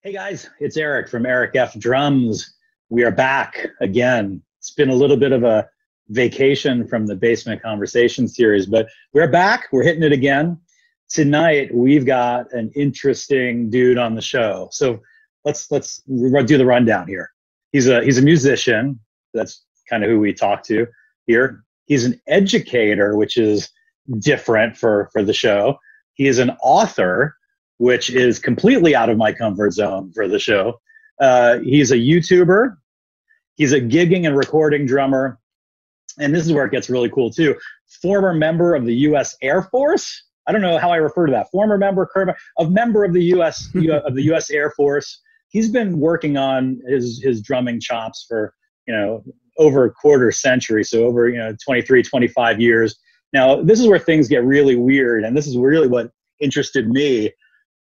Hey guys, it's Eric from Eric F. Drums. We are back again. It's been a little bit of a vacation from the Basement Conversation series, but we're back. We're hitting it again. Tonight, we've got an interesting dude on the show. So let's do the rundown here. He's a musician. That's kind of who we talk to here. He's an educator, which is different for the show. He is an author, which is completely out of my comfort zone for the show. He's a YouTuber. He's a gigging and recording drummer. And this is where it gets really cool too. Former member of the U.S. Air Force. I don't know how I refer to that. Former member of the U.S. Air Force. He's been working on his drumming chops for, over a quarter century. So over, 23, 25 years. Now, this is where things get really weird. And this is really what interested me.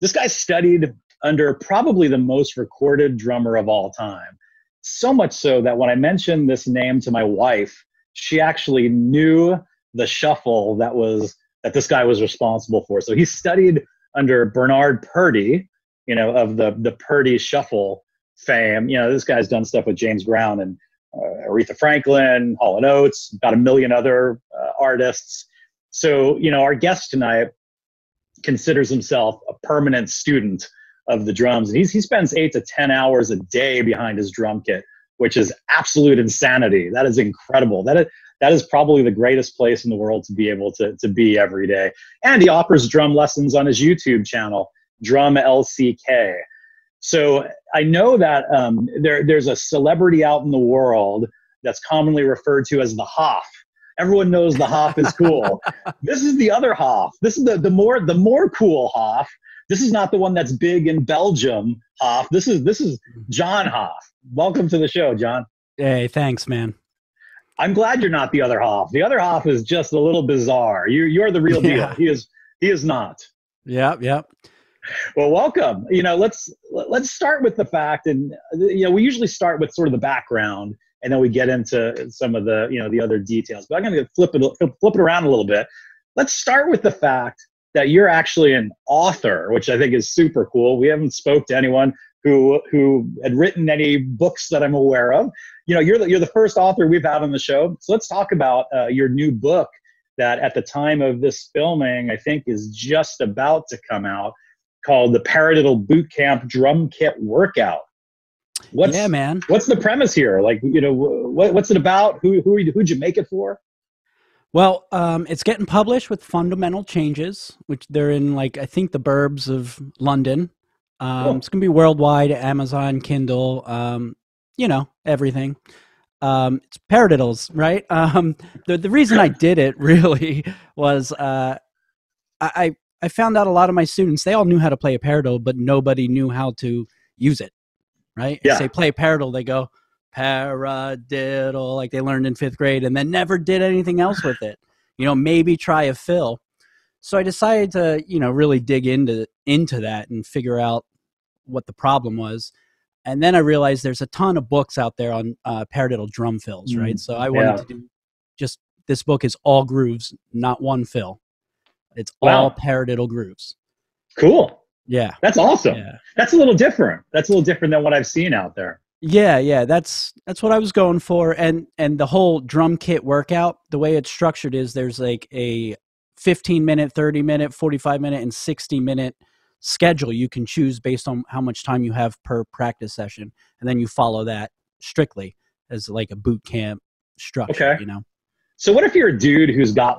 This guy studied under probably the most recorded drummer of all time. So much so that when I mentioned this name to my wife, she actually knew the shuffle that this guy was responsible for. So he studied under Bernard Purdie, of the Purdy shuffle fame. This guy's done stuff with James Brown and Aretha Franklin, Hall & Oates, about a million other artists. So, our guest tonight considers himself a permanent student of the drums. And he spends 8 to 10 hours a day behind his drum kit, which is absolute insanity. That is incredible. That is probably the greatest place in the world to be able to be every day. And he offers drum lessons on his YouTube channel, Drum LCK. So I know that there's a celebrity out in the world that's commonly referred to as the Hoff. Everyone knows the Hoff is cool. This is the other Hoff. This is the more cool Hoff. This is not the one that's big in Belgium, Hoff. This is John Hoff. Welcome to the show, John. Hey, thanks, man. I'm glad you're not the other Hoff. The other Hoff is just a little bizarre. You're the real deal. He is not. Yep. Well, welcome. Let's start with the fact, and we usually start with sort of the background, and then we get into some of the the other details. But I'm going to flip it around a little bit. Let's start with the fact that you're actually an author, which I think is super cool. We haven't spoke to anyone who had written any books that I'm aware of. You're the first author we've had on the show. So let's talk about your new book that at the time of this filming, I think is just about to come out, called the Paradiddle Bootcamp Drum Kit Workout. Yeah, man. What's the premise here? What's it about? Who'd you make it for? Well, it's getting published with fundamental changes, which they're in I think the burbs of London. Cool. It's going to be worldwide, Amazon, Kindle, everything. It's Paradiddles, right? The reason I did it really was I found out a lot of my students, they all knew how to play a paradiddle, but nobody knew how to use it, right? Yeah. Say play paradiddle, they go, paradiddle, like they learned in 5th grade, and then never did anything else with it. Maybe try a fill. So I decided to, really dig into that and figure out what the problem was. And then I realized there's a ton of books out there on paradiddle drum fills, right? So I wanted to do this book is all grooves, not one fill. It's all paradiddle grooves. Cool. Yeah. That's awesome. Yeah. That's a little different. That's a little different than what I've seen out there. Yeah. That's what I was going for. And the whole drum kit workout, the way it's structured is there's a 15-minute, 30-minute, 45-minute, and 60-minute schedule you can choose based on how much time you have per practice session. And then you follow that strictly as like a boot camp structure, Okay. So what if you're a dude who's got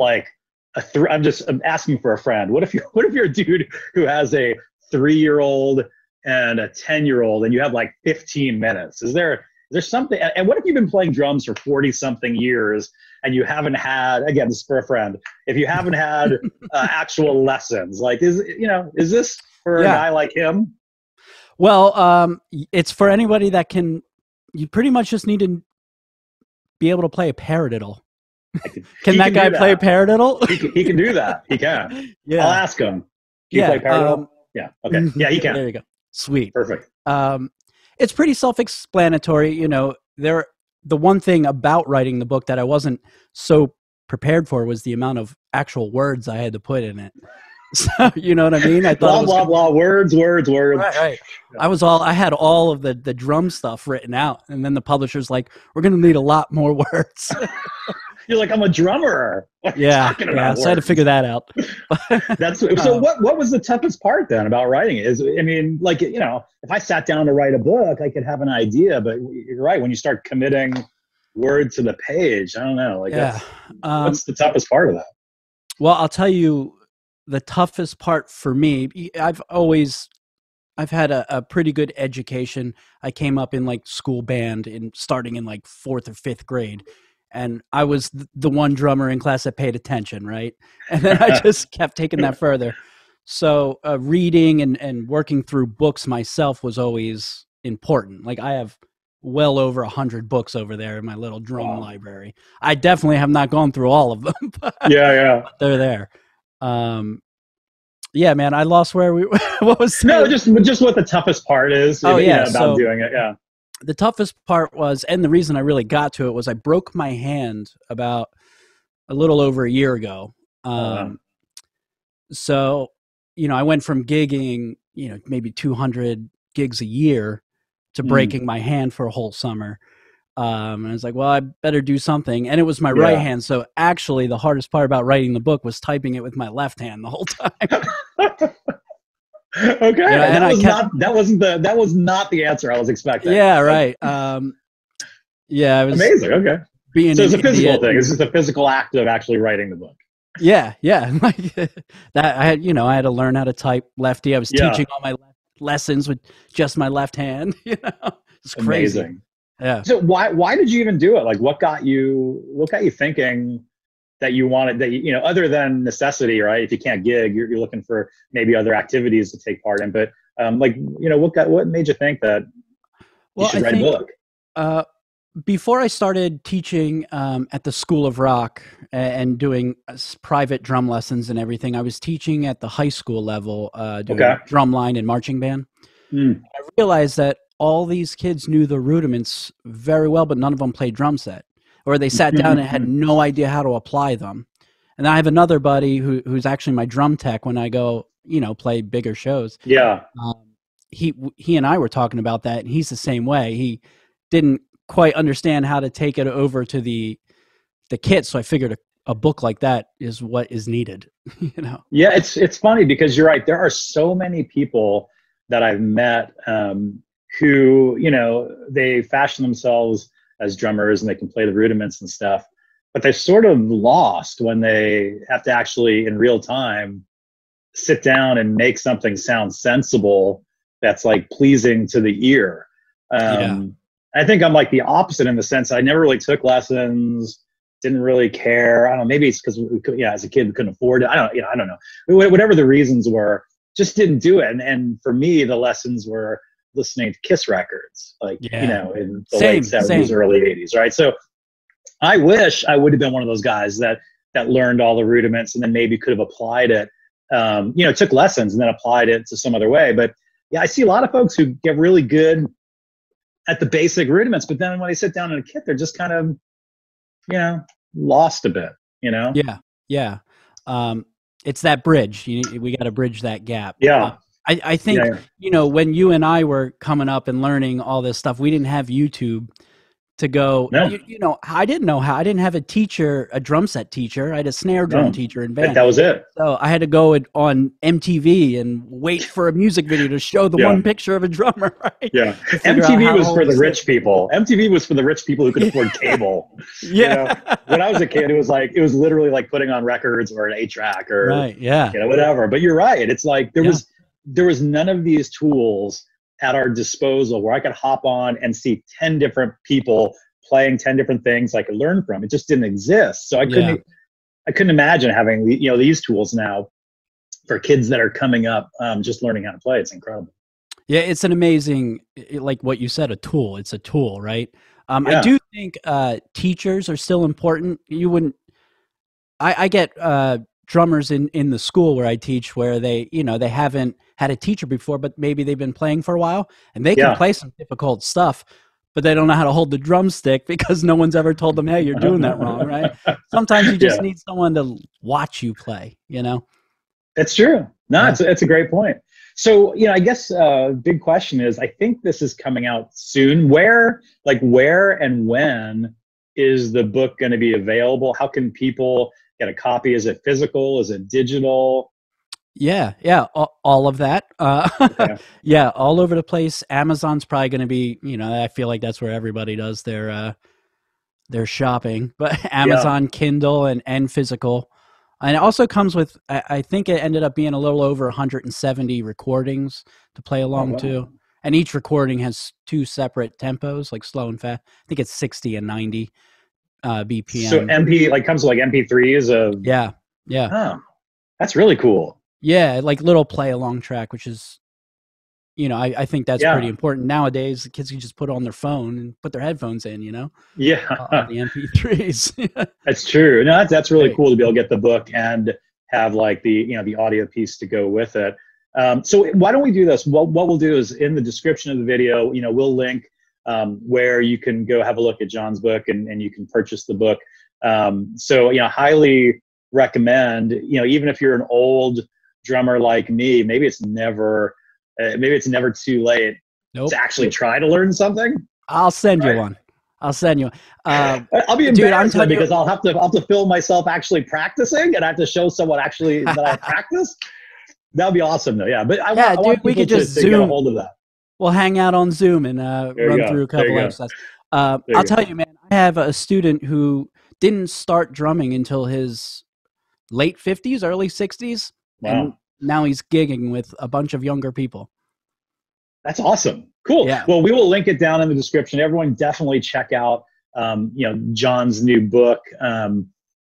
I'm asking for a friend. What if you're a dude who has a 3-year-old and a 10-year-old and you have 15 minutes? Is there something? And what if you've been playing drums for 40-something years and you haven't had, again, this is for a friend, if you haven't had actual lessons, is this for a guy like him? Well, it's for anybody that you pretty much just need to be able to play a paradiddle. Can that guy play paradiddle? He can do that. He can. Yeah. I'll ask him. Can you play paradiddle? Yeah. Okay. Yeah, he can. There you go. Sweet. Perfect. It's pretty self-explanatory. The one thing about writing the book that I wasn't so prepared for was the amount of actual words I had to put in it. So, you know what I mean? I thought blah, it was blah, blah, words. right. I had all of the drum stuff written out. And then the publisher's like, we're going to need a lot more words. You're like, I'm a drummer. What are you talking about? So I had to figure that out. So what was the toughest part then about writing it? I mean, like, you know, if I sat down to write a book, I could have an idea, but you're right. When you start committing word to the page, I don't know. Like, what's the toughest part of that? Well, I'll tell you, the toughest part for me, I've had a pretty good education. I came up in like school band starting in like 4th or 5th grade. And I was the one drummer in class that paid attention, right? And then I just kept taking that further. So reading and working through books myself was always important. Like I have well over 100 books over there in my little drum library. I definitely have not gone through all of them. But they're there. Yeah, man, I lost where we what was just what the toughest part is about doing it. Yeah. The toughest part was, and the reason I really got to it was I broke my hand about a little over a year ago. So, you know, I went from gigging, you know, maybe 200 gigs a year to breaking my hand for a whole summer. And I was like, well, I better do something. And it was my right hand. So actually the hardest part about writing the book was typing it with my left hand the whole time. Okay. You know, that was not the answer I was expecting. Yeah, right. It was amazing. Okay. So it's a physical thing. It's just a physical act of actually writing the book. Yeah. Like that I had to learn how to type lefty. I was teaching all my lessons with just my left hand, you know. It's crazy. Amazing. Yeah. So why did you even do it? Like what got you thinking that you wanted other than necessity, right? If you can't gig, you're looking for maybe other activities to take part in. But what made you think that you should write a book? Before I started teaching at the School of Rock and doing private drum lessons and everything, I was teaching at the high school level, doing drum line and marching band. I realized that all these kids knew the rudiments very well, but none of them played drum set. Or they sat down and had no idea how to apply them. And I have another buddy who's actually my drum tech when I go, play bigger shows. Yeah. He and I were talking about that, and he's the same way. He didn't quite understand how to take it over to the kit, so I figured a book like that is what is needed. Yeah, it's funny because you're right. There are so many people that I've met who they fashion themselves as drummers and they can play the rudiments and stuff, but they're sort of lost when they have to actually in real time sit down and make something sound sensible that's like pleasing to the ear. I think I'm like the opposite in the sense I never really took lessons, didn't really care. I don't know, maybe it's because as a kid we couldn't afford it. I don't know. Whatever the reasons were, just didn't do it. And for me, the lessons were listening to Kiss records, in the late 70s, early 80s, right? So I wish I would have been one of those guys that learned all the rudiments and then maybe could have applied it, took lessons and then applied it to some other way. But yeah, I see a lot of folks who get really good at the basic rudiments, but then when they sit down in a kit, they're just kind of, lost a bit, Yeah. It's that bridge. We got to bridge that gap. Yeah. I think, when you and I were coming up and learning all this stuff, we didn't have YouTube to go, I didn't know how. I didn't have a teacher, a drum set teacher. I had a snare drum teacher in band. That was it. So I had to go on MTV and wait for a music video to show the one picture of a drummer, right? Yeah. MTV was for the rich people. MTV was for the rich people who could afford cable. When I was a kid, it was literally like putting on records or an 8-track or whatever. But you're right. It's like there was none of these tools at our disposal where I could hop on and see 10 different people playing 10 different things I could learn from. It just didn't exist. So I couldn't imagine having these tools now for kids that are coming up, just learning how to play. It's incredible. Yeah, it's an amazing, like what you said, a tool. It's a tool, right? I do think teachers are still important. I get drummers in the school where I teach where they haven't had a teacher before, but maybe they've been playing for a while and they can play some difficult stuff, but they don't know how to hold the drumstick because no one's ever told them, hey, you're doing that wrong, right? Sometimes you just need someone to watch you play, It's true. No, Yeah. it's a great point. So, I guess big question is, I think this is coming out soon. Where and when is the book going to be available? How can people get a copy? Is it physical? Is it digital? Yeah, all of that. Okay. Yeah, all over the place. Amazon's probably going to be, I feel like that's where everybody does their shopping. But Amazon, Kindle, and physical. And it also comes with, I think it ended up being a little over 170 recordings to play along to. And each recording has 2 separate tempos, like slow and fast. I think it's 60 and 90 BPM. So comes with MP3s of. Yeah. Oh, that's really cool. Yeah, like little play along track, which is, I think that's pretty important. Nowadays, the kids can just put on their phone and put their headphones in, Yeah. The MP3s. That's true. No, that's really cool to be able to get the book and have like the audio piece to go with it. So why don't we do this? What we'll do is in the description of the video, we'll link where you can go have a look at John's book and you can purchase the book. So, highly recommend, even if you're an old drummer like me, maybe it's never too late to actually try to learn something. I'll send you one. I'll be embarrassed because I'll have to film myself actually practicing, and I have to show someone actually that I practiced. That would be awesome, though. Yeah, but I want we could just Zoom. Get a hold of that. We'll hang out on Zoom and run through a couple episodes. I'll tell you, man. I have a student who didn't start drumming until his late 50s, early 60s. Wow. And now he's gigging with a bunch of younger people. That's awesome. Cool. Yeah. Well, we will link it down in the description. Everyone definitely check out, John's new book.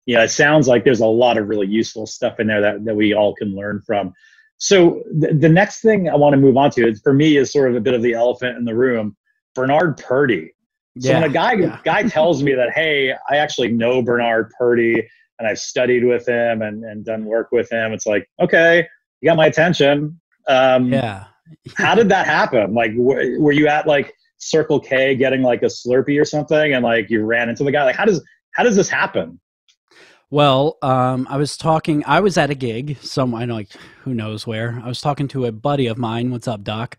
It sounds like there's a lot of really useful stuff in there that we all can learn from. So the next thing I want to move on to, for me, is sort of a bit of the elephant in the room, Bernard Purdie. So when a guy tells me that, hey, I actually know Bernard Purdie and I've studied with him and done work with him, it's like, okay, you got my attention. How did that happen? Like, were you at like Circle K getting like a Slurpee or something, and like you ran into the guy? Like, how does this happen? Well, I was at a gig somewhere, like who knows where. I was talking to a buddy of mine. What's up, Doc?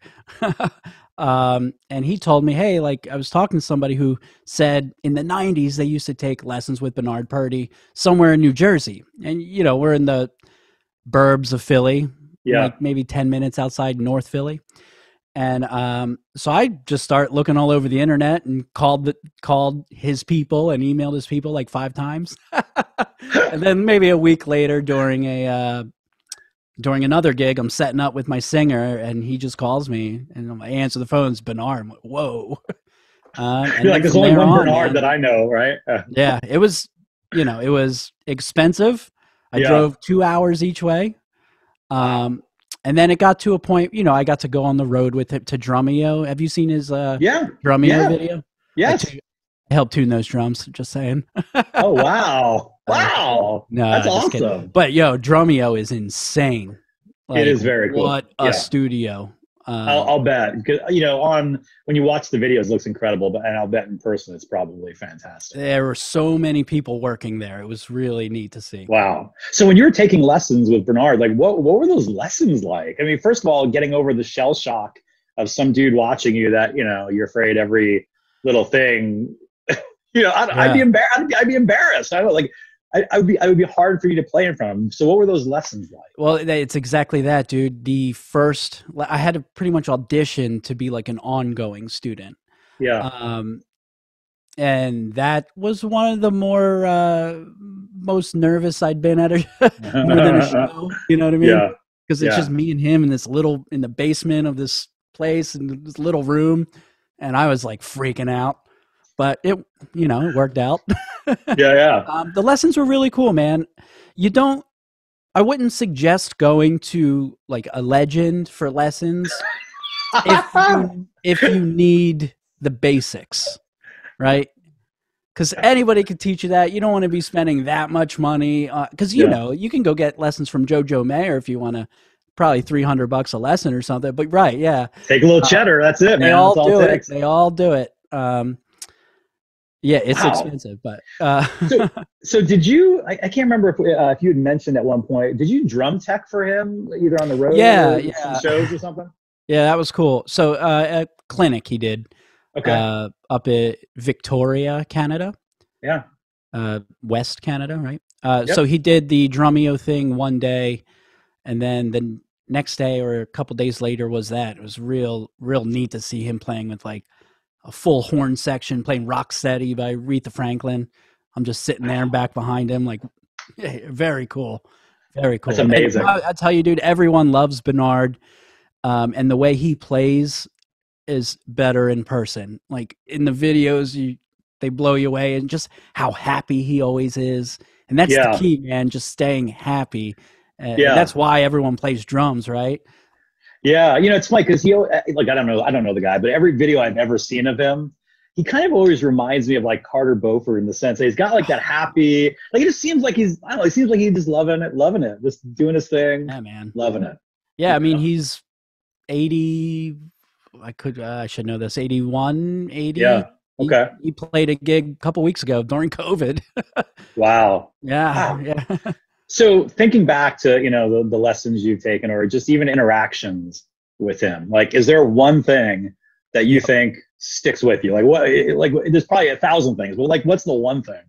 And he told me, hey, like I was talking to somebody who said in the 90s they used to take lessons with Bernard Purdie somewhere in New Jersey. And, we're in the burbs of Philly, like maybe 10 minutes outside North Philly. And so I just start looking all over the internet and called his people and emailed his people like 5 times. And then maybe a week later during another gig, I'm setting up with my singer and he just calls me and I answer the phone. It's Bernard. I'm like, whoa. And like there's only one Bernard that I know, right? Yeah, it was, it was expensive. I drove 2 hours each way. And then it got to a point, I got to go on the road with him to Drumeo. Have you seen his Drumeo video? Yes. I helped tune those drums, just saying. Oh, wow. Wow. No, that's awesome. But Drumeo is insane. Like, it is very cool. What a studio. I'll bet. When you watch the videos, it looks incredible, and I'll bet in person it's probably fantastic. There were so many people working there. It was really neat to see. Wow. So when you were taking lessons with Bernard, like what were those lessons like? I mean, first of all, getting over the shell shock of some dude watching you that, you're afraid every little thing, I'd be embarrassed. I don't like, I would be hard for you to play in front of him. So what were those lessons like? Well, it's exactly that, dude. I had to pretty much audition to be like an ongoing student. Yeah. And that was one of the most nervous I'd been at more than a show. You know what I mean? Yeah. Because it's just me and him in the basement of this place in this little room. And I was like freaking out, but it worked out. Yeah. The lessons were really cool, man. I wouldn't suggest going to like a legend for lessons if you need the basics, right? Because anybody could teach you that. You don't want to be spending that much money because you can go get lessons from Jojo Mayer if you want to, probably $300 a lesson or something. But take a little cheddar. That's it, man. They all do it. Yeah, it's Wow. expensive, but So did you? I can't remember if you had mentioned at one point. Did you drum tech for him either on the road yeah, or some yeah, shows or something? yeah, that was cool. So at clinic he did Okay. up at Victoria, Canada, Yeah. West Canada, right? So Yep. he did the Drumeo thing one day, and then the next day or a couple days later was that. It was real neat to see him playing with like a full horn section, playing Rocksteady by Aretha Franklin. I'm just sitting there and back behind him, like, yeah, very cool, very That's cool. And amazing. I tell you, dude, everyone loves Bernard, and the way he plays is better in person. Like in the videos, they blow you away, and just how happy he always is. And that's the Yeah. key, man. Just staying happy, and Yeah. that's why everyone plays drums, right? Yeah. It's funny because like I don't know the guy, but every video I've ever seen of him, he kind of always reminds me of like Carter Beauford in the sense that he's got like that happy, like it just seems like I don't know, he seems like he's just loving it, just doing his thing, Yeah, man. loving it. Yeah, I mean, he's 80. I should know this. 81, 80. Yeah. Okay. He played a gig a couple weeks ago during COVID. Wow. Yeah, Wow. yeah. So thinking back to, the lessons you've taken or just even interactions with him, like, is there one thing that you think sticks with you? Like there's probably 1,000 things, but like, what's the one thing?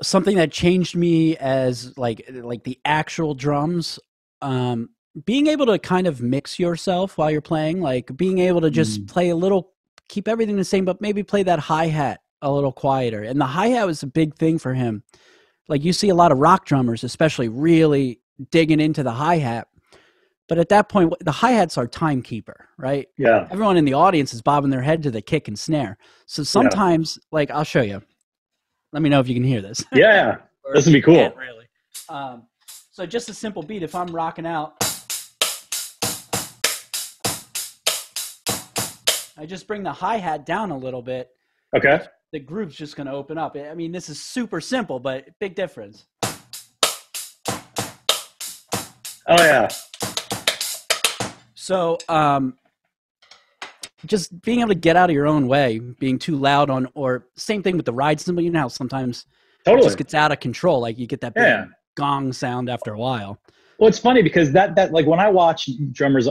Something that changed me as like the actual drums, being able to kind of mix yourself while you're playing, like being able to just play a little, keep everything the same, but maybe play that hi-hat a little quieter. And the hi-hat was a big thing for him. Like you see a lot of rock drummers, especially really digging into the hi-hat. But at that point, the hi-hat's our timekeeper, right? Yeah. Everyone in the audience is bobbing their head to the kick and snare. So sometimes, like, I'll show you. Let me know if you can hear this. Yeah. This would be cool. Really. So just a simple beat. If I'm rocking out, I just bring the hi-hat down a little bit. Okay. The groove's just going to open up. I mean, this is super simple, but big difference. Oh, yeah. So just being able to get out of your own way, being too loud on, or same thing with the ride cymbal. You know how sometimes it just gets out of control. Like you get that big gong sound after a while. Well, it's funny because that like when I watch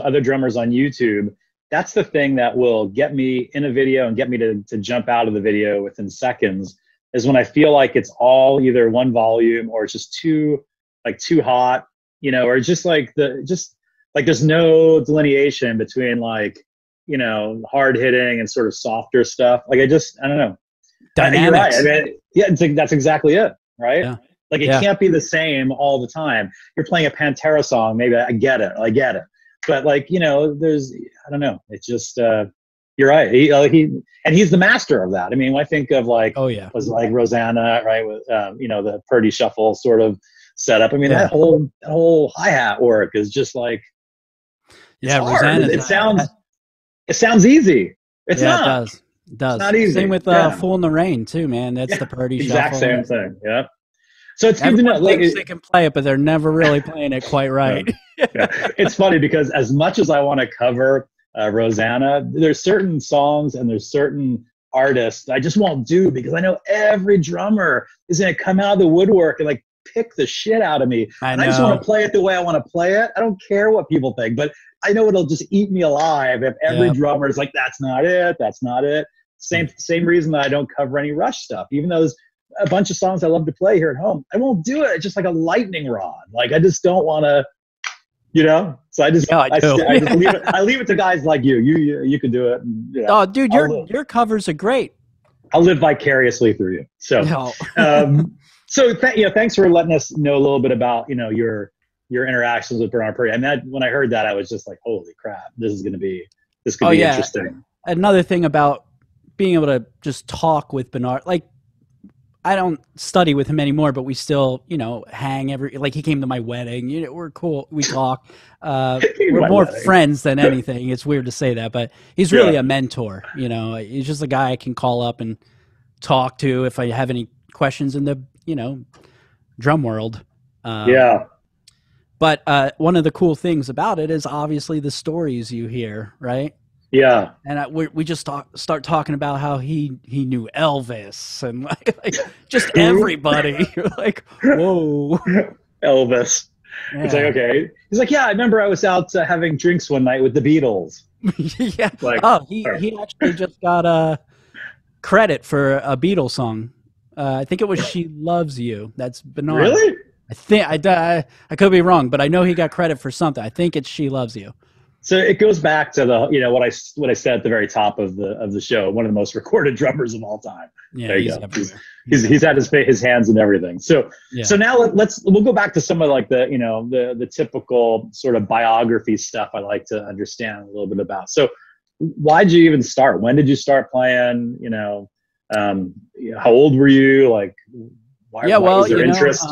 other drummers on YouTube, that's the thing that will get me in a video and get me to jump out of the video within seconds, is when I feel like it's all either one volume or it's just too hot, or just like there's no delineation between like, hard hitting and sort of softer stuff. Like I don't know. Dynamics. You're right. I mean, yeah, that's exactly it. Right. Yeah. Like it can't be the same all the time. You're playing a Pantera song. Maybe I get it. But like, there's, I don't know. It's just, you're right. He's the master of that. I mean, when I think of like, was like Rosanna, right? With, the Purdy shuffle sort of setup. I mean, that whole hi-hat work is just like, it's hard. Rosanna. It sounds easy. It's not. It does. It does. It's not easy. Same with Fool in the Rain too, man. That's the Purdy exact shuffle. Same thing. Yeah. So it's Everyone good to know. thinks they can play it, but they're never really playing it quite right. It's funny because as much as I want to cover Rosanna, there's certain songs and there's certain artists I just won't do because I know every drummer is going to come out of the woodwork and like pick the shit out of me. I just want to play it the way I want to play it. I don't care what people think, but I know it'll just eat me alive if every drummer is like, that's not it. That's not it. Same reason that I don't cover any Rush stuff, even though there's a bunch of songs I love to play here at home. I won't do it. It's just like a lightning rod. Like I just don't want to, So I just I leave it to guys like you. You can do it. And, oh, dude, your covers are great. I'll live vicariously through you. So, thanks for letting us know a little bit about your interactions with Bernard Purdie. And when I heard that, I was just like, holy crap, this could be interesting. Another thing about being able to just talk with Bernard, like I don't study with him anymore, but we still, hang he came to my wedding, we're cool. We talk, we're more friends than anything. It's weird to say that, but he's really a mentor. He's just a guy I can call up and talk to if I have any questions in the, drum world. But one of the cool things about it is obviously the stories you hear, right? Yeah. And we just start talking about how he knew Elvis and like just everybody. You're like, whoa, Elvis. yeah. It's like, okay. He's like, yeah, I remember I was out having drinks one night with the Beatles. Yeah. Like, he actually just got credit for a Beatles song. I think it was "She Loves You." That's Bernard. Really? I think I could be wrong, but I know he got credit for something. I think it's "She Loves You." So it goes back to the, you know, what I said at the very top of the show. One of the most recorded drummers of all time. Yeah, there you he's go. everywhere. He's had his hands in everything. So Yeah. so now we'll go back to some of like the, you know, the typical sort of biography stuff I like to understand a little bit about. So why'd you even start? When did you start playing? You know, how old were you? Like, why was there interest?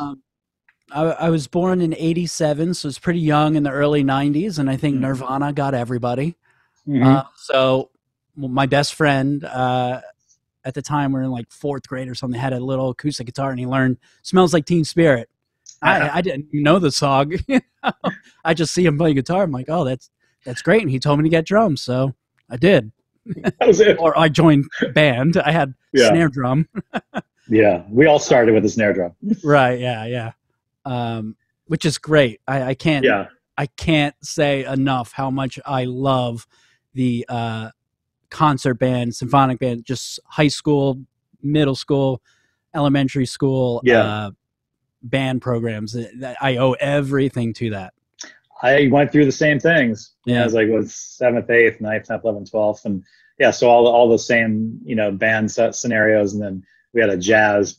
I was born in '87, so it's pretty young in the early '90s, and I think Nirvana got everybody. So my best friend at the time, we were in like 4th grade or something, had a little acoustic guitar, and he learned "Smells Like Teen Spirit." I didn't know the song. You know? I just see him play guitar. I'm like, oh, that's great, and he told me to get drums, so I did. That was it. Or I joined band. I had snare drum. Yeah, we all started with a snare drum. Right. Yeah. Which is great. I can't say enough how much I love the concert band, symphonic band, just high school, middle school, elementary school band programs. I owe everything to that. I went through the same things. Yeah, I was like, 7th, 8th, 9th, 10th, 11th, 12th, and so all the same, you know, band set scenarios, and then we had a jazz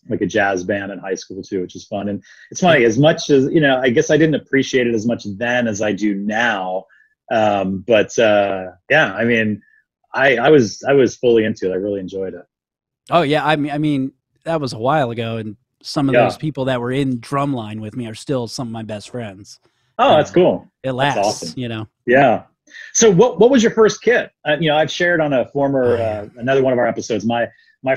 band in high school too, which is fun. And it's funny, as much as, you know, I guess I didn't appreciate it as much then as I do now. But I mean, I was fully into it. I really enjoyed it. Oh yeah. I mean, that was a while ago, and some of those people that were in Drumline with me are still some of my best friends. Oh, that's cool. It lasts, that's awesome. You know? Yeah. So what was your first kit? You know, I've shared on a former, another one of our episodes, my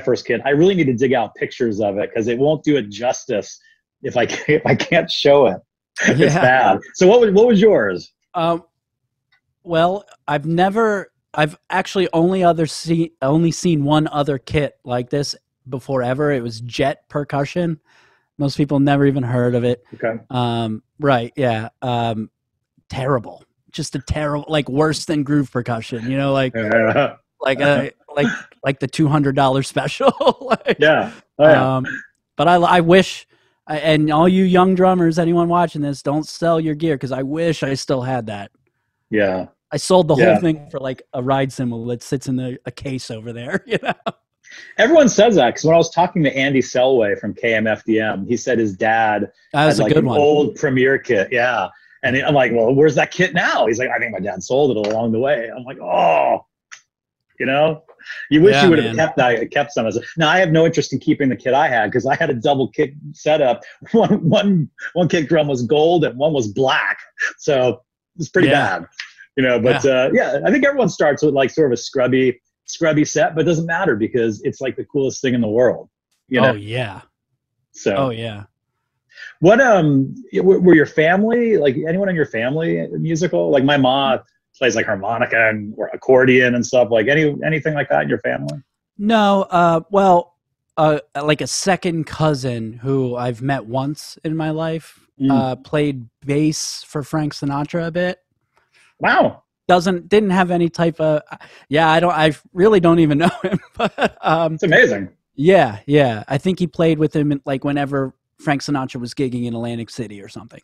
first kit. I really need to dig out pictures of it because it won't do it justice if I can't show it. It's bad. So what was yours? Well, I've actually only seen one other kit like this before ever. It was Jet Percussion. Most people never even heard of it. Okay. Right. Yeah. Terrible. Just a terrible, like worse than groove percussion, you know, like the $200 special. Like, yeah. Oh, yeah. But I wish, and all you young drummers, anyone watching this, don't sell your gear, because I wish I still had that. Yeah. I sold the whole thing for like a ride cymbal that sits in a case over there, you know? Everyone says that, because when I was talking to Andy Selway from KMFDM, he said his dad had like an old Premier kit. Yeah. And I'm like, well, where's that kit now? He's like, I think my dad sold it along the way. I'm like, oh, you know, you wish you would have kept some of it. Now, I have no interest in keeping the kit I had, because I had a double kick setup. One kick drum was gold and one was black. So it's pretty bad, you know, but I think everyone starts with like sort of a scrubby set, but it doesn't matter because it's like the coolest thing in the world. You know? Oh, yeah. So. Oh, yeah. What were your family, like anyone in your family musical? Like my mom plays like harmonica and or accordion and stuff. Like anything like that in your family? No. Well, like a second cousin who I've met once in my life played bass for Frank Sinatra a bit. Wow. Didn't have any type of I really don't even know him. But it's amazing. Yeah. I think he played with him like whenever Frank Sinatra was gigging in Atlantic City or something.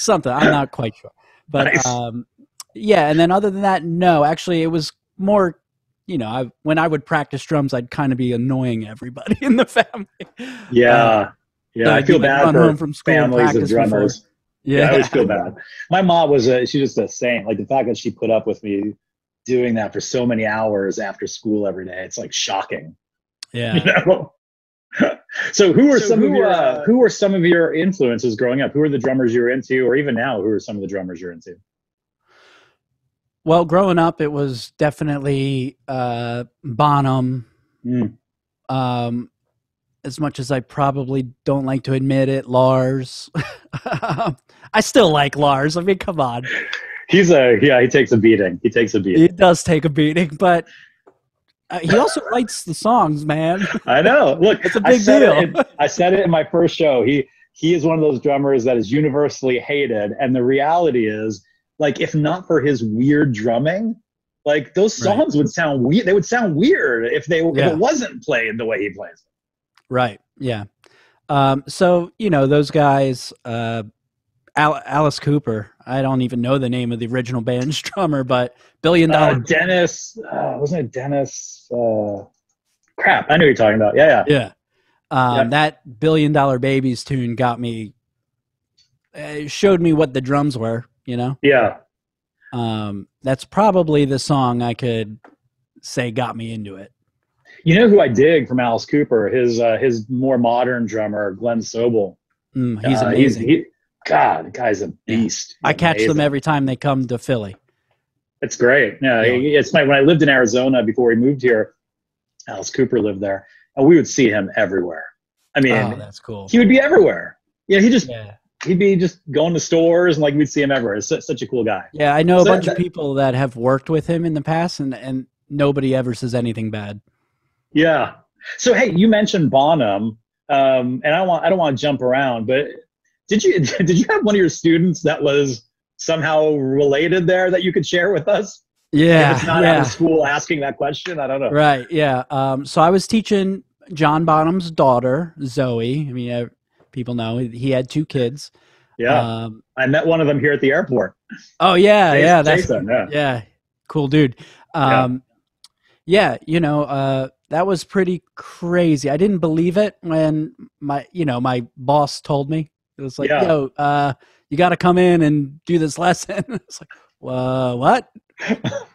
I'm not quite sure. But nice. And then other than that, no. Actually, it was more, you know, when I would practice drums, I'd kind of be annoying everybody in the family. Yeah. I feel bad for home from school families of drummers. Before. Yeah, I always feel bad. My mom was she's just a saint. Like the fact that she put up with me doing that for so many hours after school every day, it's like shocking. Yeah. You know? So who were some of your influences growing up? Who are the drummers you're into, or even now, who are some of the drummers you're into? Well, growing up, it was definitely Bonham. As much as I probably don't like to admit it, Lars. I still like Lars. I mean, come on. He takes a beating. He takes a beating. He does take a beating, but he also writes the songs, man. I know. Look, it's a big deal. I said it in my first show. He is one of those drummers that is universally hated. And the reality is, like, if not for his weird drumming, like those songs would sound weird. They would sound weird if it wasn't played the way he plays it. Right. Yeah. So, those guys, Alice Cooper, I don't even know the name of the original band's drummer, but $1 Billion. Dennis, wasn't it Dennis? Crap, I know what you're talking about. Yeah. That $1 Billion Babies tune got me, showed me what the drums were, Yeah. That's probably the song I could say got me into it. You know who I dig from Alice Cooper? His more modern drummer, Glenn Sobel. He's amazing. God, the guy's a beast. I catch them every time they come to Philly. It's great. Yeah, it's funny. When I lived in Arizona before we moved here, Alice Cooper lived there, and we would see him everywhere. I mean, that's cool. He would be everywhere. He'd be just going to stores, and like we'd see him everywhere. It's such a cool guy. Yeah, I know a bunch of people that have worked with him in the past, and nobody ever says anything bad. Yeah. So hey, you mentioned Bonham, and I don't want to jump around, but did you have one of your students that was somehow related there that you could share with us? Yeah. If it's not out of school asking that question, I don't know. Right. Yeah. So I was teaching John Bonham's daughter, Zoe. I mean, people know he had 2 kids. Yeah. I met one of them here at the airport. Oh yeah. Jason, yeah. Cool dude. That was pretty crazy. I didn't believe it when my boss told me. It was like, you got to come in and do this lesson. It's like, what?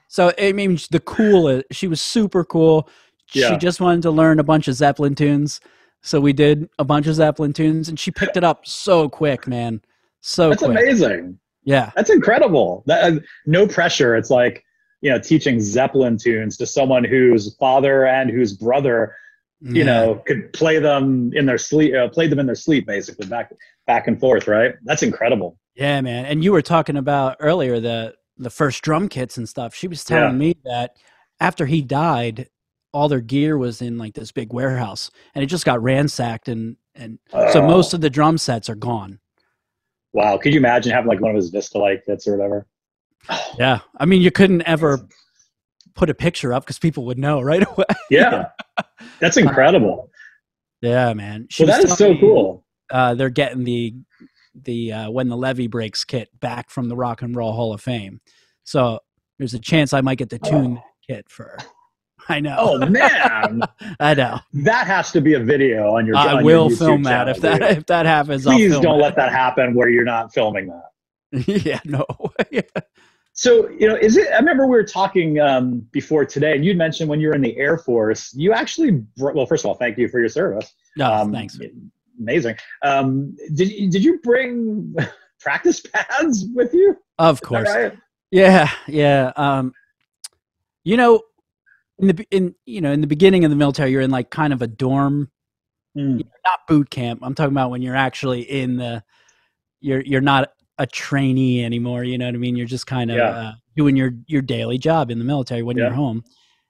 So, I mean, she was super cool. Yeah. She just wanted to learn a bunch of Zeppelin tunes. So we did a bunch of Zeppelin tunes, and she picked it up so quick, man. That's quick. Amazing. Yeah. That's incredible. No pressure. It's like, teaching Zeppelin tunes to someone whose father and whose brother, could play them in their sleep, basically back and forth. Right. That's incredible. Yeah, man. And you were talking about earlier the first drum kits and stuff. She was telling me that after he died, all their gear was in like this big warehouse, and it just got ransacked, and so most of the drum sets are gone. Wow. Could you imagine having like one of his Vista-like kits or whatever? Yeah. I mean, you couldn't ever put a picture up because people would know right away. Yeah. That's incredible. Yeah, man. That is so cool. They're getting the When the Levee Breaks kit back from the Rock and Roll Hall of Fame. So there's a chance I might get the tune kit for her. I know. Oh man. I know. That has to be a video on your I will film that channel, if that happens. Please don't let that happen where you're not filming that. Yeah, no. So, I remember we were talking before today, and you'd mentioned when you were in the Air Force, you actually, first of all, thank you for your service. No, thanks. Amazing. Did you bring practice pads with you? Of course. Right? Yeah. In the beginning of the military, you're in like kind of a dorm, not boot camp. I'm talking about when you're actually in you're not a trainee anymore. You know what I mean? You're just kind of doing your daily job in the military when you're home.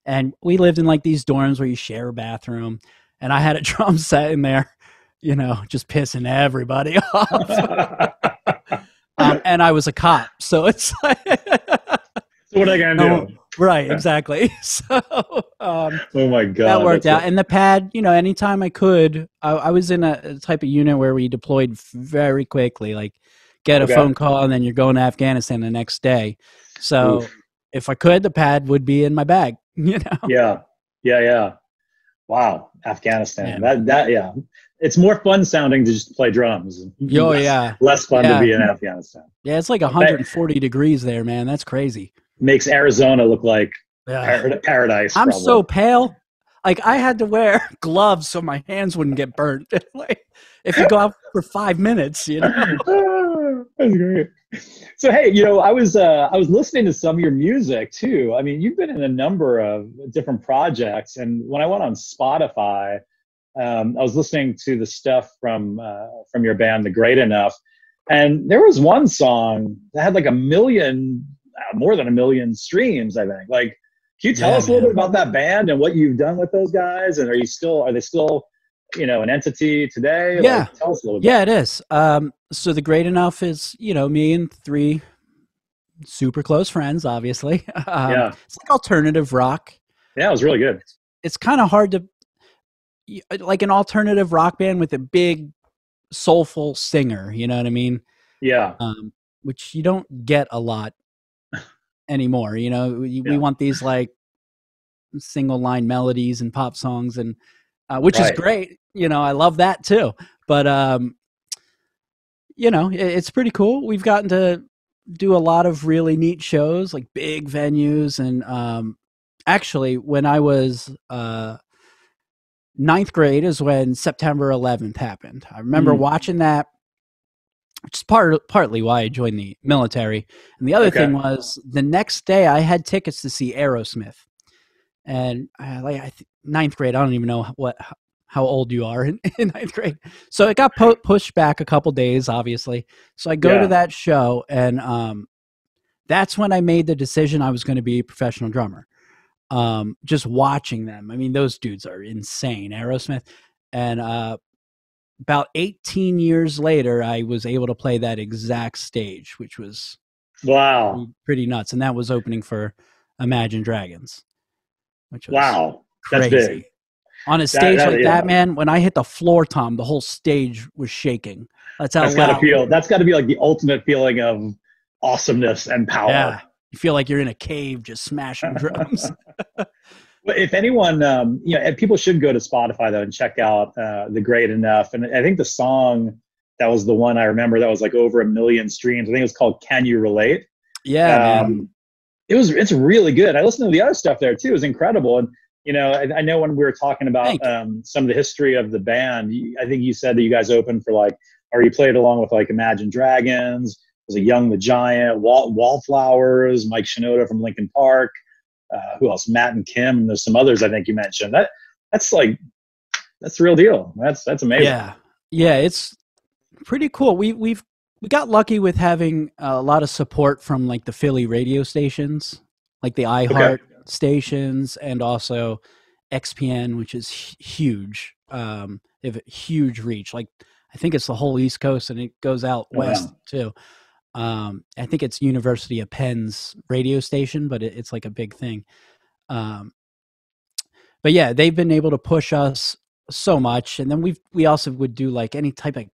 And we lived in like these dorms where you share a bathroom, and I had a drum set in there, just pissing everybody off. And I was a cop, so it's like, so what are they gonna do? Right, exactly. So, oh my God, that worked out. And the pad, anytime I could, I was in a type of unit where we deployed very quickly, like get a phone call and then you're going to Afghanistan the next day. So if I could, the pad would be in my bag, Yeah. Wow. Afghanistan. Yeah. It's more fun sounding to just play drums. Less fun to be in Afghanistan. Yeah. It's like 140 degrees there, man. That's crazy. Makes Arizona look like paradise. I'm so pale. Like I had to wear gloves so my hands wouldn't get burnt. Like if you go out for 5 minutes, That's great. So hey, I was listening to some of your music too. I mean, you've been in a number of different projects, and when I went on Spotify, I was listening to the stuff from your band, The Great Enough, And there was one song that had like a million, more than a million streams, I think. Like, can you tell us a little bit about that band and what you've done with those guys? And are they still, an entity today? Yeah. Like, tell us a little bit. Yeah, it is. So the Great Enough is, me and 3 super close friends, obviously. Yeah. It's like alternative rock. Yeah, it was really good. It's kind of hard to, like an alternative rock band with a big soulful singer, you know what I mean? Yeah. Which you don't get a lot anymore. We want these like single line melodies and pop songs, and which is great. I love that too. But it's pretty cool. We've gotten to do a lot of really neat shows, like big venues, and actually, when I was 9th grade is when September 11th happened. I remember watching that, which is partly why I joined the military. And the other thing was the next day I had tickets to see Aerosmith. And 9th grade, I don't even know how old you are in 9th grade. So it got pushed back a couple days, obviously. So I go to that show, and that's when I made the decision I was going to be a professional drummer. Just watching them. I mean, those dudes are insane, Aerosmith. And about 18 years later, I was able to play that exact stage, which was pretty nuts. And that was opening for Imagine Dragons, which was crazy. That's big. On a stage that, man, when I hit the floor tom, the whole stage was shaking. That's how that's got to be like the ultimate feeling of awesomeness and power. Yeah. You feel like you're in a cave just smashing drums. But if anyone, people should go to Spotify though and check out The Great Enough. And I think the song that was the one I remember that was like over 1 million streams. I think it was called "Can You Relate." Yeah, it's really good. I listened to the other stuff there too. It was incredible. And I know when we were talking about some of the history of the band, I think you said that you guys opened for or you played along with like Imagine Dragons. Was a Young the Giant, Wallflowers, Mike Shinoda from Linkin Park. Who else? Matt and Kim. There's some others I think you mentioned. That's the real deal. That's amazing. Yeah, it's pretty cool. We got lucky with having a lot of support from like the Philly radio stations, like the iHeart stations, and also XPN, which is huge. They have a huge reach. Like I think it's the whole East Coast, and it goes out west too. I think it's University of Penn's radio station, but it's like a big thing. But yeah, they've been able to push us so much. And then we also would do like any type of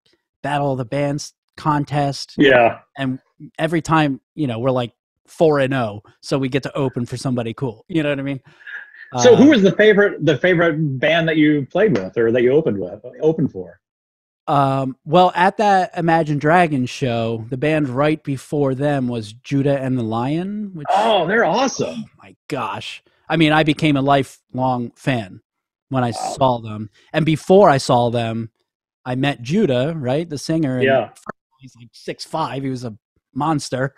Battle of the Bands contest. Yeah. And every time, we're like 4-0. So we get to open for somebody cool. You know what I mean? So who was the favorite band that you played with or that you opened for? Well, at that Imagine Dragons show, the band right before them was Judah and the Lion. Which, they're awesome. Oh my gosh. I mean, I became a lifelong fan when I saw them. And before I saw them, I met Judah, right? The singer. And he's like 6'5". He was a monster.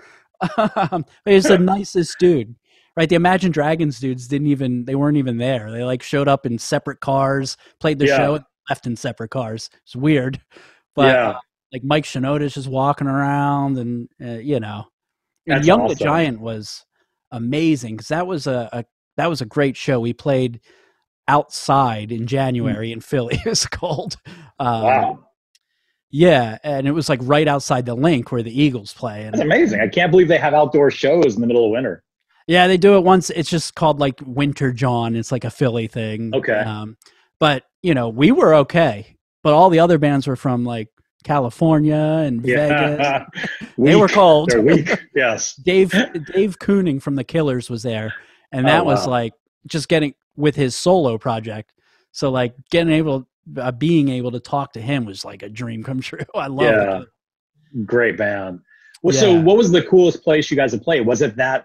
But he's the nicest dude, right? The Imagine Dragons dudes they weren't even there. They like showed up in separate cars, played the show, left in separate cars. It's weird, but like Mike Shinoda's just walking around, and and Young the Giant was amazing because that was a great show. We played outside in January in Philly. It was cold. Yeah, and it was like right outside the link where the Eagles play. And that's amazing. I can't believe they have outdoor shows in the middle of winter. Yeah, they do it once. It's just called like Winter John. It's like a Philly thing. Okay. But, we were okay. But all the other bands were from like California and Vegas. They were cold. They're weak. Yes. Dave Kooning from The Killers was there. And that was like just getting with his solo project. So like being able to talk to him was like a dream come true. I love it. Great band. Well, so what was the coolest place you guys had played? Was it that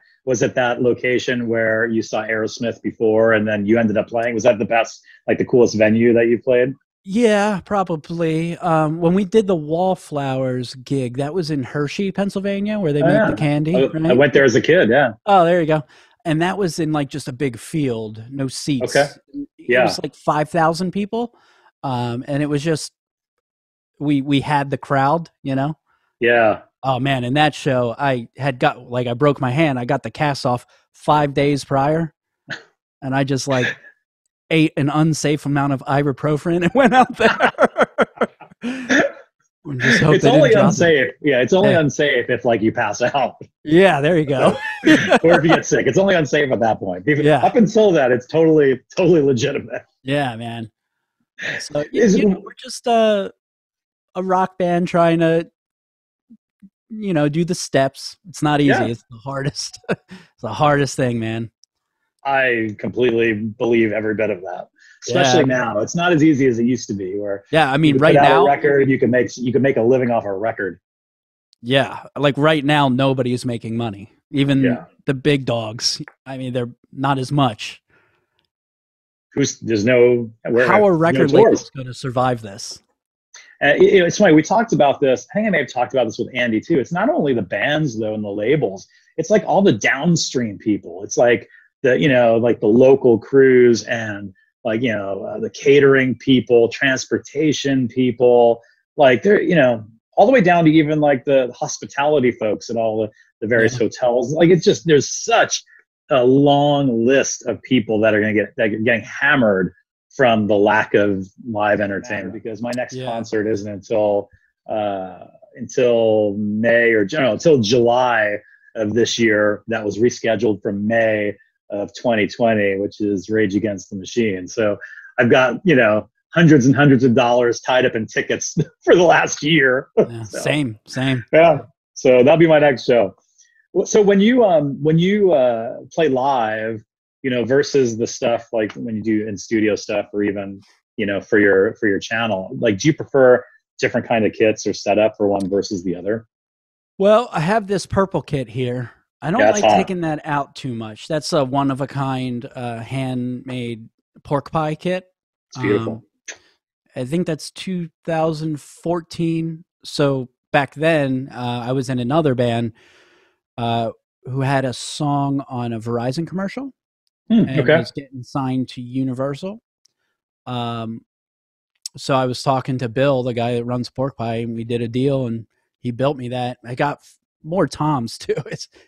location where you saw Aerosmith before and then you ended up playing? Was that the best, like the coolest venue that you played? Yeah, probably. When we did the Wallflowers gig, that was in Hershey, Pennsylvania, where they make the candy. I went there as a kid, yeah. Oh, there you go. And that was in like just a big field, no seats. Okay. Yeah. It was like 5,000 people. And it was just, we had the crowd, Yeah. Oh man, in that show, I broke my hand. I got the cast off 5 days prior, and I just like ate an unsafe amount of ibuprofen and went out there. Just hope It's only unsafe. Yeah, it's only unsafe if like you pass out. Yeah, there you go. Or if you get sick. It's only unsafe at that point. Yeah. Up until that, it's totally legitimate. Yeah, man. So we're just a rock band trying to, do the steps. It's not easy. Yeah. It's the hardest. It's the hardest thing, man. I completely believe every bit of that. Especially now, it's not as easy as it used to be. Where I mean, right now, a record you can make a living off a record. Yeah, like right now, nobody's making money. Even the big dogs. I mean, they're not as much. How are record labels going to survive this? It's funny. We talked about this. I think I may have talked about this with Andy too. It's not only the bands though and the labels. It's like all the downstream people. It's like the local crews and the catering people, transportation people, like they're, all the way down to even like the hospitality folks at all the various hotels. Like it's just, there's such a long list of people that are getting hammered from the lack of live entertainment, because my next concert isn't until May until July of this year. That was rescheduled from May of 2020, which is Rage Against the Machine. So I've got, hundreds and hundreds of dollars tied up in tickets for the last year. Yeah, so, same. Yeah. So that'll be my next show. So when you play live, versus the stuff like when you do in studio stuff, or even, for your channel, like, do you prefer different kind of kits or setup for one versus the other? Well, I have this purple kit here. I don't like taking that out too much. That's a one-of-a-kind handmade pork pie kit. It's beautiful. I think that's 2014. So back then, I was in another band who had a song on a Verizon commercial and was getting signed to Universal. So I was talking to Bill, the guy that runs Pork Pie, and we did a deal, and he built me that. I got more toms too.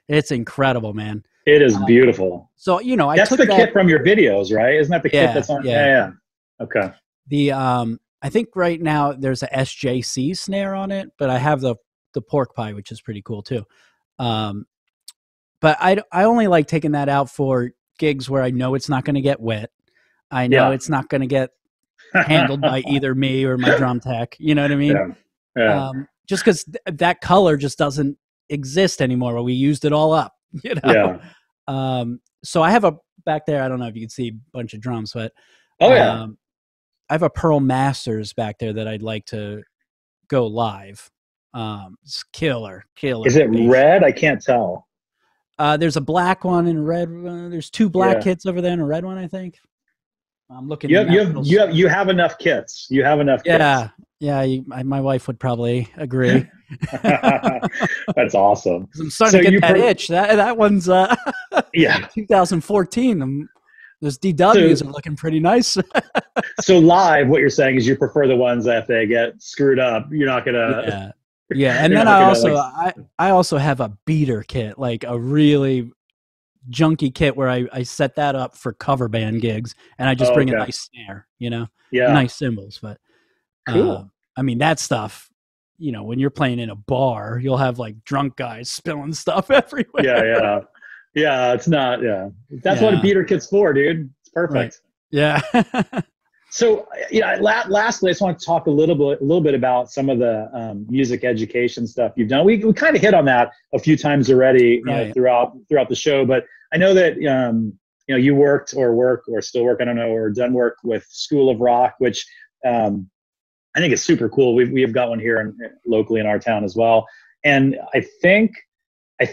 It's incredible, man. It is beautiful. So I that's took the kit from your videos, right? Isn't that the kit that's on? Yeah. Okay. The I think right now there's a SJC snare on it, but I have the pork pie, which is pretty cool too. But I only like taking that out for gigs where I know it's not going to get wet. I know it's not going to get handled by either me or my drum tech. You know what I mean? Yeah. Just because that color just doesn't exist anymore. We used it all up. So I have a back there. I don't know if you can see a bunch of drums, but I have a Pearl Masters back there that I'd like to go live. It's killer. Is it red? I can't tell. There's a black one and a red one. There's two black kits over there and a red one, I think. I'm looking. You have enough kits. You have enough kits. Yeah. My wife would probably agree. That's awesome. I'm starting to get that itch. That one's 2014. Those DWs are looking pretty nice. So live, what you're saying is you prefer the ones that if they get screwed up, you're not gonna. Yeah, and then I also have a beater kit, like a really junky kit where I set that up for cover band gigs, and I just bring a nice snare, nice cymbals. But cool. I mean, that stuff, when you're playing in a bar, you'll have like drunk guys spilling stuff everywhere. Yeah, it's not. Yeah, that's what a beater kit's for, dude. It's perfect. Right. Yeah. So, lastly, I just want to talk a little bit about some of the music education stuff you've done. We kind of hit on that a few times already throughout the show, but I know that you worked or still work, I don't know, or done work with School of Rock, which I think is super cool. We have got one here locally in our town as well, and I think I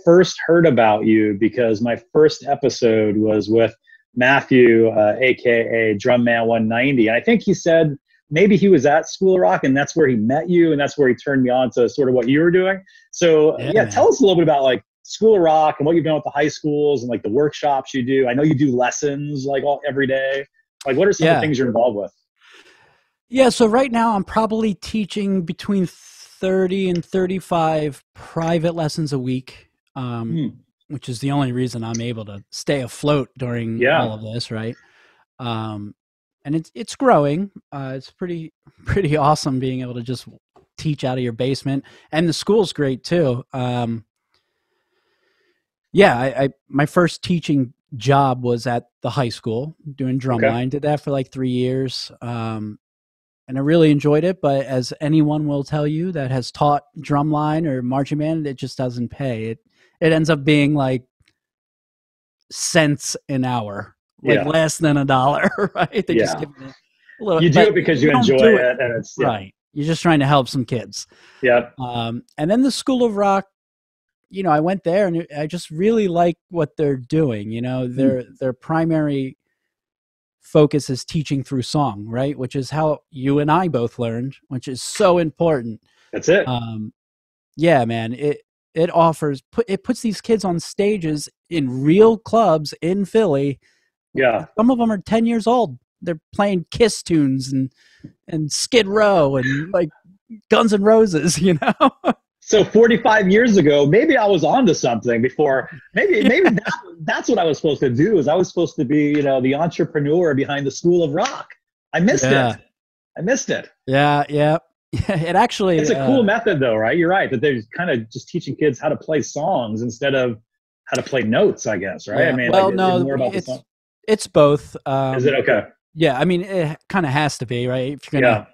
first heard about you because my first episode was with Matthew, aka Drumman 190, and I think he said maybe he was at School of Rock and that's where he met you and that's where he turned me on to sort of what you were doing. So tell us a little bit about like School of Rock and what you've done with the high schools and like the workshops you do. I know you do lessons like every day. Like, what are some of the things you're involved with? Yeah, so right now I'm probably teaching between 30 and 35 private lessons a week, which is the only reason I'm able to stay afloat during all of this, right? And it's growing. It's pretty awesome being able to just teach out of your basement, and the school's great too. My first teaching job was at the high school doing drumline. Did that for like 3 years. And I really enjoyed it, but as anyone will tell you that has taught drumline or marching band, it just doesn't pay. It ends up being like cents an hour, like less than $1, right? They just give it a little. You do it because you enjoy it, and it's right. You're just trying to help some kids. Yeah. And then the School of Rock, I went there and I just really like what they're doing. Their primary focus is teaching through song, right? Which is how you and I both learned, which is so important. That's it. Yeah, man. It puts these kids on stages in real clubs in Philly. Yeah. Some of them are 10 years old. They're playing Kiss tunes and Skid Row and like Guns N' Roses, So 45 years ago, maybe I was onto something before. Maybe that's what I was supposed to do. Is I was supposed to be, the entrepreneur behind the School of Rock. I missed it. Yeah. It actually. It's a cool method, though, right? You're right that they're kind of just teaching kids how to play songs instead of how to play notes, I guess, right? Yeah. I mean, more about the song. It's both. Is it okay? Yeah, I mean, it kind of has to be, right? If you're gonna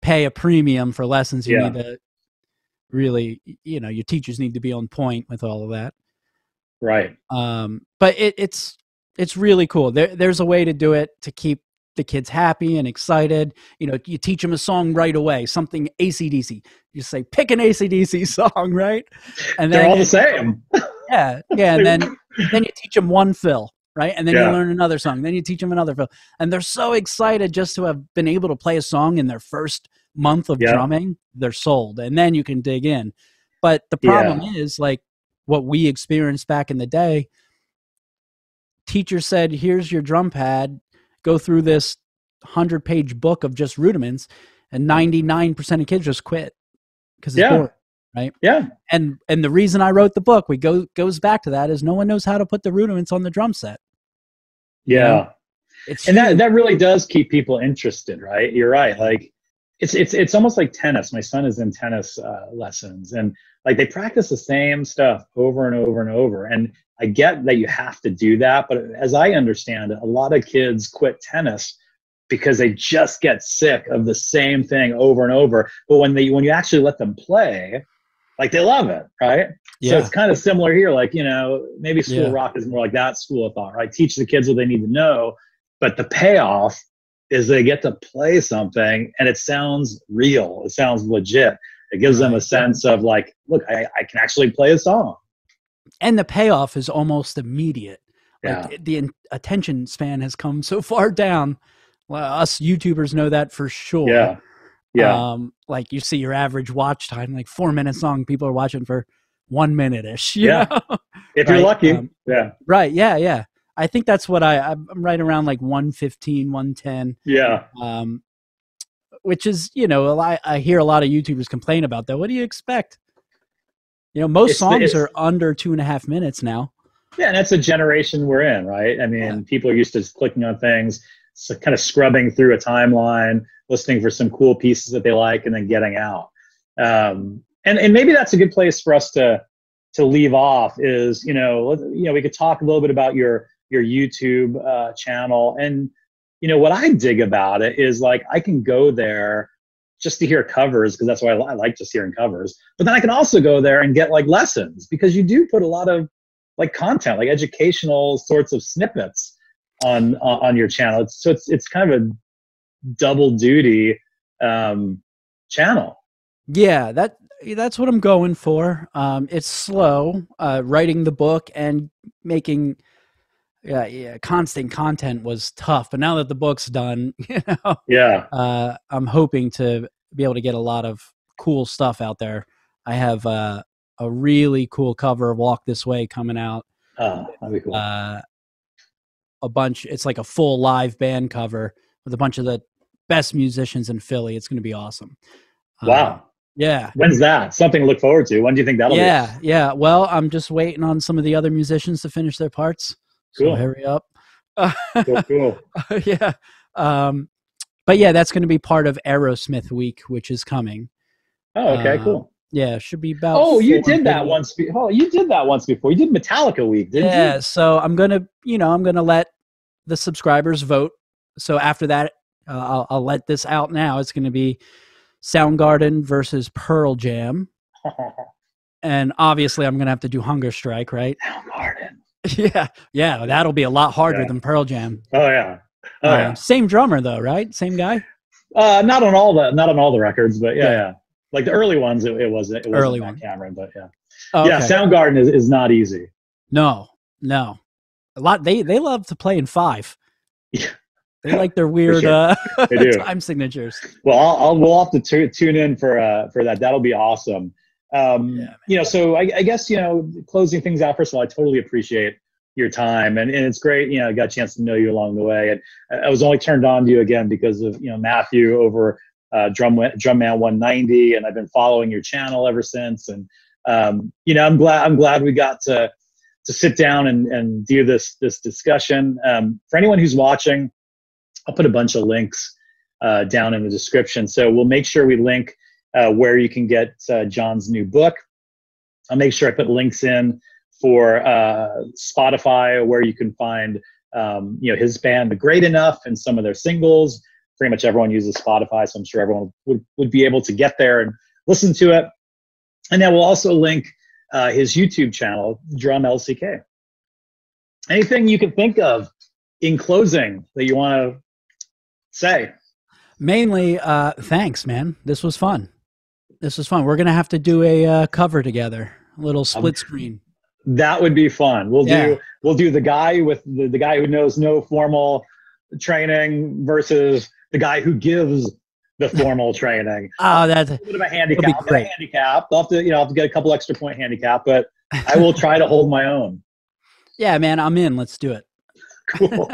pay a premium for lessons, you need to really, your teachers need to be on point with all of that. Right. But it's really cool. There's a way to do it to keep the kids happy and excited. You teach them a song right away, something AC/DC. You say, pick an AC/DC song, right? And then they're all the same. Yeah. And then you teach them one fill, right? And then you learn another song. Then you teach them another fill. And they're so excited just to have been able to play a song in their first month of drumming. They're sold. And then you can dig in. But the problem is, like what we experienced back in the day, teacher said, here's your drum pad. Go through this 100-page book of just rudiments. And 99% of kids just quit because it's boring. Right. Yeah. And the reason I wrote the book, goes back to that, is no one knows how to put the rudiments on the drum set. Yeah. That really does keep people interested, right? You're right. Like it's almost like tennis. My son is in tennis lessons, and like they practice the same stuff over and over and over. And I get that you have to do that, but as I understand it, a lot of kids quit tennis because they just get sick of the same thing over and over. But when you actually let them play, like they love it, right? Yeah. So it's kind of similar here. Like, maybe School of Rock is more like that school of thought, right? Teach the kids what they need to know, but the payoff is they get to play something and it sounds real. It sounds legit. It gives them a sense of like, look, I can actually play a song. And the payoff is almost immediate. Like the attention span has come so far down. Well, us YouTubers know that for sure. Yeah. Like you see your average watch time, like 4 minutes long, people are watching for 1 minute-ish. You know? If you're lucky. Right. Yeah. I think that's what I'm right around like 115, 110. Yeah. Which is, I hear a lot of YouTubers complain about that. What do you expect? Most songs are under 2.5 minutes now. Yeah. And that's the generation we're in, right? I mean, people are used to just clicking on things, so kind of scrubbing through a timeline, listening for some cool pieces that they like, and then getting out. And maybe that's a good place for us to leave off is, we could talk a little bit about your YouTube channel. And, what I dig about it is like, I can go there just to hear covers, because that's why I like just hearing covers. But then I can also go there and get like lessons, because you do put a lot of like content, like educational sorts of snippets on your channel. It's kind of a double duty channel. Yeah, that's what I'm going for. It's slow writing the book and making constant content was tough, but now that the book's done, I'm hoping to be able to get a lot of cool stuff out there. I have a really cool cover of Walk This Way coming out. Oh, that'd be cool. A bunch, it's like a full live band cover with a bunch of the best musicians in Philly. It's going to be awesome. Wow. Yeah. When's that? Something to look forward to. When do you think that'll be? Yeah. Well, I'm just waiting on some of the other musicians to finish their parts. Cool. So hurry up. Cool. Yeah. But yeah, that's going to be part of Aerosmith Week, which is coming. Oh, okay, cool. Yeah, should be about. Oh, you did that once. You did that once before. You did Metallica Week, didn't you? Yeah. So I'm gonna let the subscribers vote. So after that, I'll let this out now. It's going to be Soundgarden versus Pearl Jam. And obviously I'm going to have to do Hunger Strike, right? Soundgarden. Yeah. That'll be a lot harder than Pearl Jam. Oh, yeah. Same drummer though, right? Same guy? Not on all the records, but yeah. Like the early ones, it wasn't Matt Cameron, but yeah. Oh, yeah, okay. Soundgarden is not easy. No. A lot they love to play in 5. Yeah. They like their weird time signatures. Well, we'll have to tune in for that. That'll be awesome. So I guess, closing things out, first of all, I totally appreciate your time, and it's great. I got a chance to know you along the way, and I was only turned on to you again because of, Matthew over Drum Man 190, and I've been following your channel ever since. And, I'm glad we got to sit down and do this discussion. For anyone who's watching, I'll put a bunch of links down in the description. So we'll make sure we link where you can get John's new book. I'll make sure I put links in for Spotify, where you can find his band, The Great Enough, and some of their singles. Pretty much everyone uses Spotify, so I'm sure everyone would be able to get there and listen to it. And then we'll also link his YouTube channel, Drum LCK. Anything you can think of in closing that you want to say? Mainly, thanks, man. This was fun. We're going to have to do a cover together, a little split screen. That would be fun. We'll do the guy with the guy who knows no formal training versus the guy who gives the formal training. Oh, that's a bit of a handicap. I'll have to get a couple extra point handicap, but I will try to hold my own. Yeah, man, I'm in. Let's do it. Cool.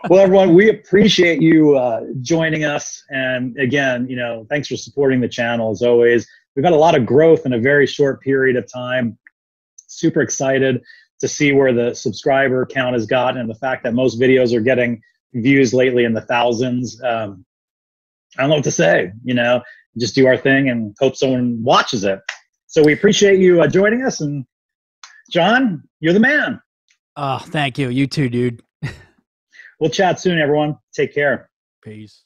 Well, everyone, we appreciate you joining us. And again, thanks for supporting the channel as always. We've got a lot of growth in a very short period of time. Super excited to see where the subscriber count has gotten, and the fact that most videos are getting views lately in the thousands. I don't know what to say, just do our thing and hope someone watches it. So we appreciate you joining us. And John, you're the man. Oh, thank you. You too, dude. We'll chat soon, everyone. Take care. Peace.